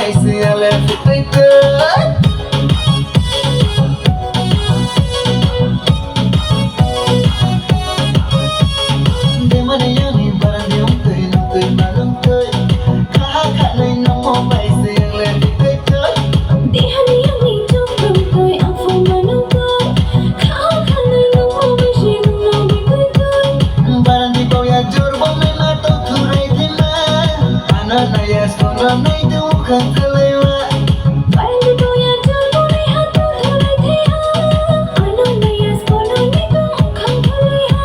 mai se ela feita. De Miyani Barandi tui malung tui. Kha nei no mo mai se ela feita. Dihani yang ni jom tui ang fu manung tui. Kha nei no mo mai si no bi tui. Barandi ko ya jor bo me ma to thurai the ma. Ana na ya sona nei tu khan thalewa. Barandi ko ya jor bo nei ha tu thalai the ha. Ano nei ya skono nei tu khang thalai ha.